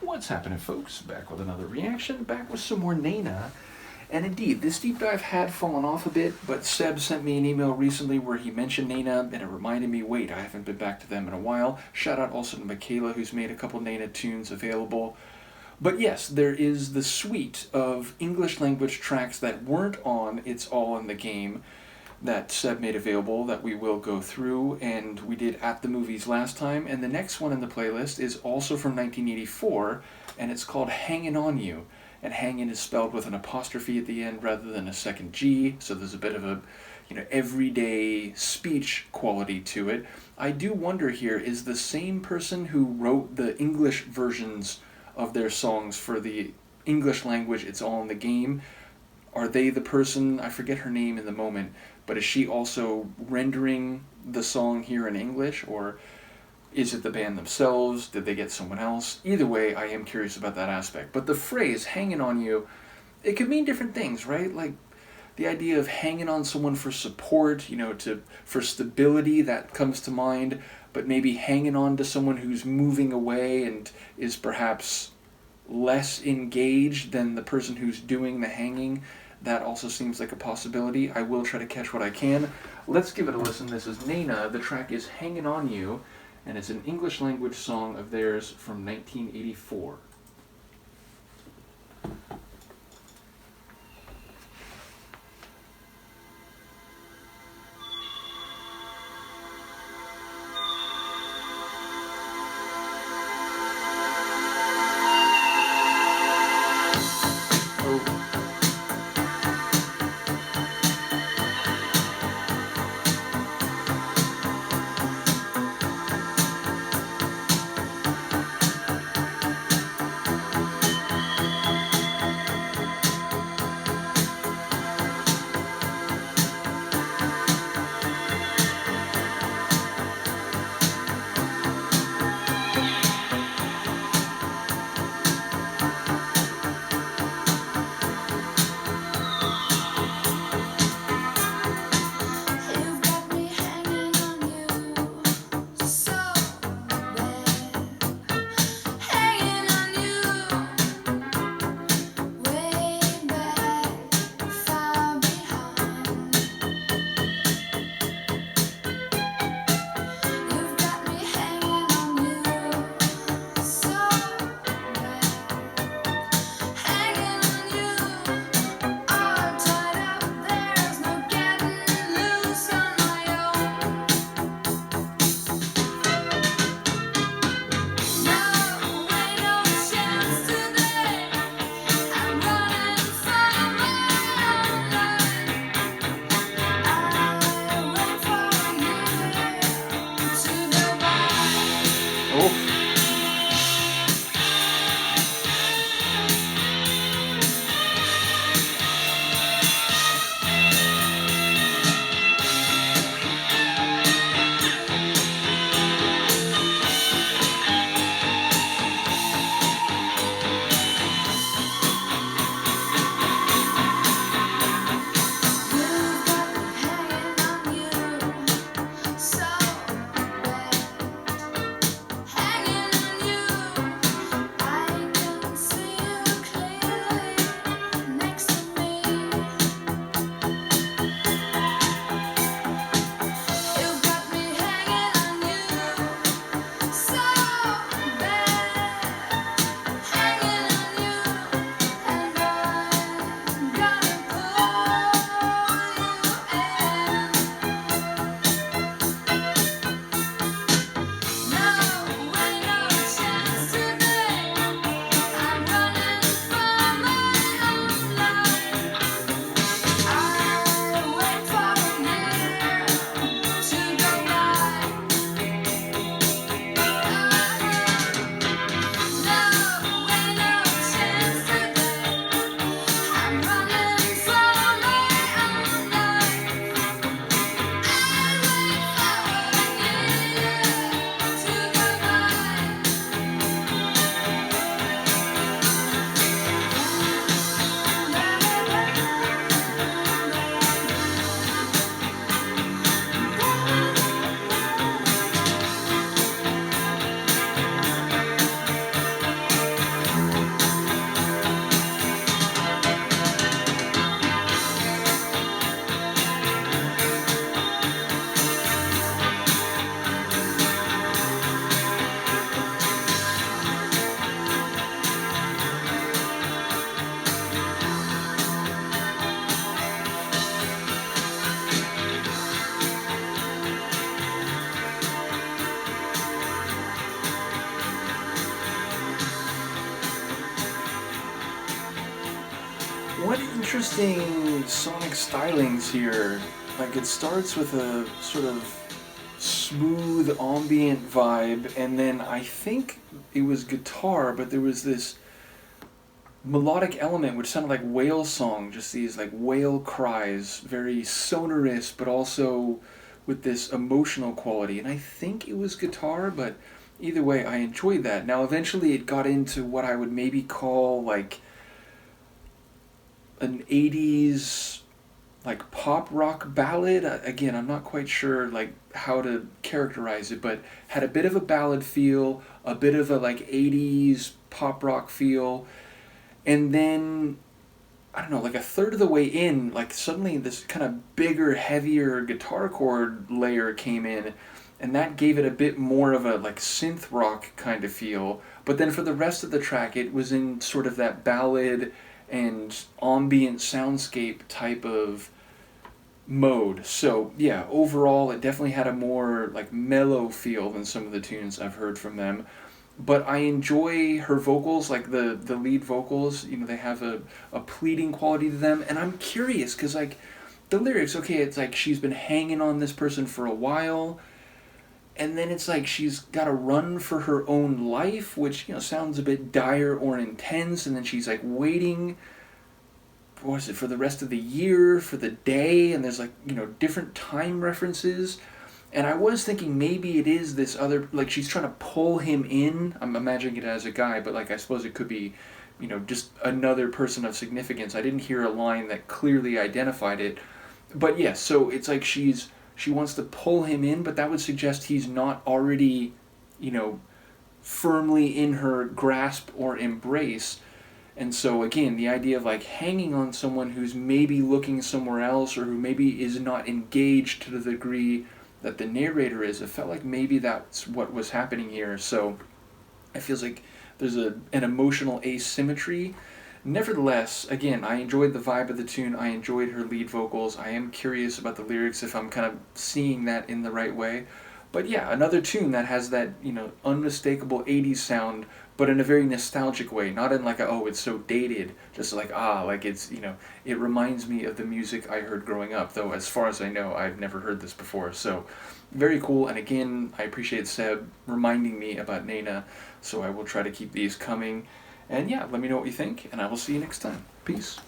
What's happening, folks? Back with another reaction, back with some more Nena. And indeed, this deep dive had fallen off a bit, but Seb sent me an email recently where he mentioned Nena, and it reminded me, wait, I haven't been back to them in a while. Shout out also to Michaela, who's made a couple Nena tunes available. But yes, there is the suite of English language tracks that weren't on It's All in the Game that Seb made available that we will go through, and we did At the Movies last time. And the next one in the playlist is also from 1984, and it's called Hangin' On You. And hangin' is spelled with an apostrophe at the end rather than a second G, so there's a bit of a everyday speech quality to it. I do wonder here, is the same person who wrote the English versions of their songs for the English language It's All in the Game, are they the person, I forget her name in the moment, but is she also rendering the song here in English, or is it the band themselves? Did they get someone else? Either way, I am curious about that aspect. But the phrase, hanging on you, it could mean different things, right? Like the idea of hanging on someone for support, for stability, that comes to mind, but maybe hanging on to someone who's moving away and is perhaps less engaged than the person who's doing the hanging. That also seems like a possibility. I will try to catch what I can. Let's give it a listen. This is Nena. The track is Hangin' On You, and it's an English language song of theirs from 1984. what interesting sonic stylings here. Like it starts with a sort of smooth ambient vibe, and then I think it was guitar, but there was this melodic element which sounded like whale song, just these like whale cries, very sonorous, but also with this emotional quality. And I think it was guitar, but either way, I enjoyed that. Now, eventually, it got into what I would maybe call like an 80s like pop rock ballad. Again, I'm not quite sure like how to characterize it, but had a bit of a ballad feel, a bit of a like 80s pop rock feel, and then I don't know, like a third of the way in, like suddenly this kind of bigger, heavier guitar chord layer came in, and that gave it a bit more of a like synth rock kind of feel. But then for the rest of the track, it was in sort of that ballad and ambient soundscape type of mode. So yeah, overall, it definitely had a more like mellow feel than some of the tunes I've heard from them. But I enjoy her vocals, like the lead vocals. You know, they have a pleading quality to them, and I'm curious because like the lyrics, okay, it's like she's been hanging on this person for a while, and then it's like she's got to run for her own life, which you know sounds a bit dire or intense, and then she's like waiting. What is it for the rest of the year, for the day, and there's like you know different time references. And I was thinking maybe it is this other, like she's trying to pull him in. I'm imagining it as a guy, but like I suppose it could be, you know, just another person of significance. I didn't hear a line that clearly identified it. But yes, so it's like she wants to pull him in, but that would suggest he's not already, you know, firmly in her grasp or embrace. And so again, the idea of like hanging on someone who's maybe looking somewhere else or who maybe is not engaged to the degree that the narrator is, it felt like maybe that's what was happening here. So it feels like there's an emotional asymmetry. Nevertheless, again, I enjoyed the vibe of the tune. I enjoyed her lead vocals. I am curious about the lyrics if I'm kind of seeing that in the right way. But yeah, another tune that has that, you know, unmistakable 80s sound, but in a very nostalgic way, not in like a, oh, it's so dated, just like, like it's, you know, it reminds me of the music I heard growing up, though as far as I know, I've never heard this before. So very cool, and again, I appreciate Seb reminding me about Nena, so I will try to keep these coming. And yeah, let me know what you think, and I will see you next time. Peace.